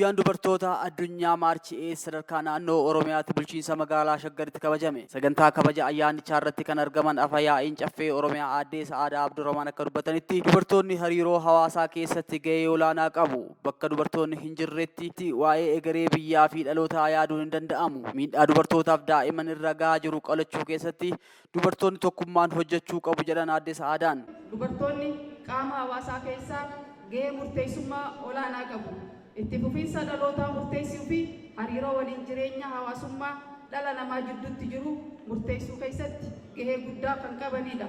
Guyyaan dubartoota addunyaa maarchii sadarkaa naannoo Oromiyaatti bulchiinsa magaalaa Shaggaritti kabajame. Sagantaa kabaja ayyaanichaa irratti kan argaman afayaa'iin caffee Oromiyaa Aadde Sa'aadaa Abdurrahmaan akka dubbatanitti dubartoonni hariiroo hawaasaa keessatti gahee olaanaa qabu. Bakka dubartoonni hin jirretti waa'ee egeree biyyaa fi dhalootaa yaaduun hin danda'amu. Miidhaa dubartootaaf daa'imman irra gahaa jiru qolachuu keessatti dubartoonni tokkummaan hojjechuu qabu jedhan Aadde Sa'aadaan. Dubartoonni qaama hawaasaa keessaa gahee murteessummaa olaanaa qabu. Itti fufiinsa dhalootaa murteessuu fi hariiroo waliin jireenya hawaasummaa dhala namaa jidduutti jiru murteessuu keessatti gahee guddaa kan qabanidha.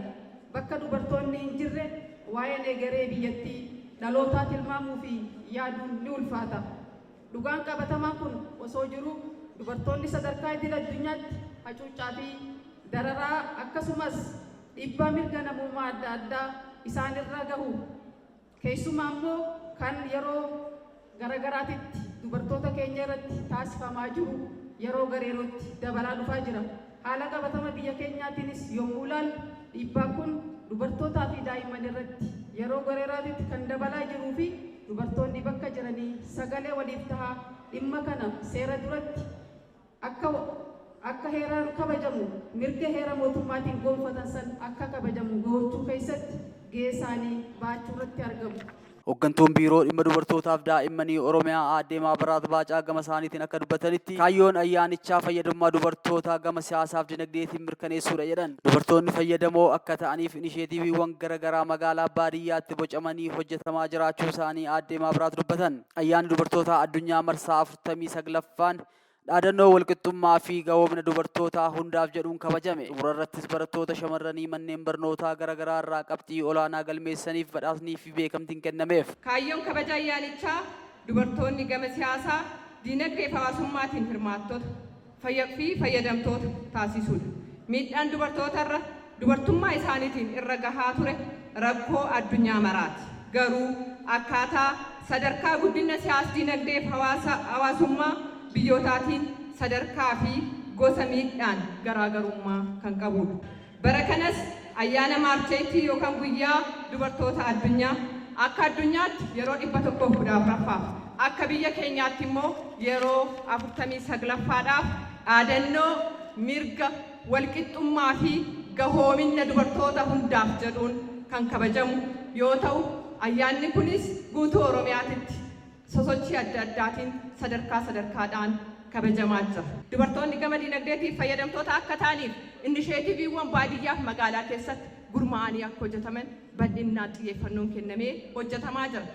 Bakka dubartoonni hin jirre waa'een egeree biyyattii dhalootaa tilmaamuu fi yaaduun ni ulfaata. Dhugaan qabatamaa kun osoo jiru dubartoonni sadarkaa idil addunyaatti hacuuccaa fi dararaa akkasumas dhiibbaa mirga namummaa adda addaa isaanirra gahu. Keessumaa immoo kan yeroo garagaraatitti dubartoota keenya irratti taasifamaa jiru yeroo gareerootti dabalaa dhufaa jira. Haala qabatama biyya keenyaatiinis yommuu ilaallu dhiibbaan kun dubartootaa fi daa'imman irratti yeroo gareeraatitti kan dabalaa jiruu fi dubartoonni bakka jiranii sagalee waliif tahaa dhimma kana seera duratti akka heeraan kabajamu mirga heera mootummaatiin gonfatan san akka kabajamu gochuu keessatti gahee isaanii baachuu irratti argamu. Hooggantuun biiroo dhimma dubartootaaf daa'immanii Oromiyaa Aadde Maabiraat Baacaa gama isaaniitiin akka dubbatanitti kaayyoon ayyaanichaa fayyadamummaa dubartootaa gama siyaasaaf dinagdeetiin mirkaneessuudha jedhan. Dubartoonni fayyadamoo akka ta'aniif inisheetiiviiwwan garaagaraa magaalaa baadiyyaatti bocamanii hojjetamaa jiraachuu isaanii Aadde Maabiraat dubbatan. Ayyaanni dubartootaa addunyaa marsaa 49ffaan dhaadannoo walqixxummaa fi gahoomina dubartootaa hundaaf jedhuun kabajame. Xumura irrattis barattoota shamarranii manneen barnootaa garaagaraa irraa qabxii olaanaa galmeessaniif badhaasnii fi beekamtiin kennameef. Kaayyoon kabaja ayyaanichaa dubartoonni gama siyaasaa, diinagdee fi hawaasummaatiin hirmaattota fi fayyadamtoota taasisuudha. Miidhaan dubartootarra dubartummaa isaaniitiin irra gahaa ture rakkoo addunyaa maraati. Garuu akkaataa sadarkaa guddina siyaas diinagdee fi hawaasummaa biyyootatiin sadarkaa fi gosa miidhaan garaagarummaa kan qabudha. Bara kanas ayyaana maarcheetii yookaan guyyaa dubartoota addunyaa akka addunyaatti yeroo 114ffaaf akka biyya keenyaatti immoo yeroo 49ffaadhaaf dhaadannoo mirga walqixxummaa fi gahoomina dubartoota hundaaf jedhuun kan kabajamu yoo ta'u ayyaanni kunis guutuu Oromiyaatti sosochii adda addaatiin sadarkaadhaan kabajamaa jira. Dubartoonni gama dinagdeetiif fayyadamtoota akka ta'aniif inisheetiiviiwwan baadiyyaaf magaalaa keessatti gurmaa'anii akka hojjetaman bal'inaan xiyyeeffannoon kennamee hojjetamaa jira.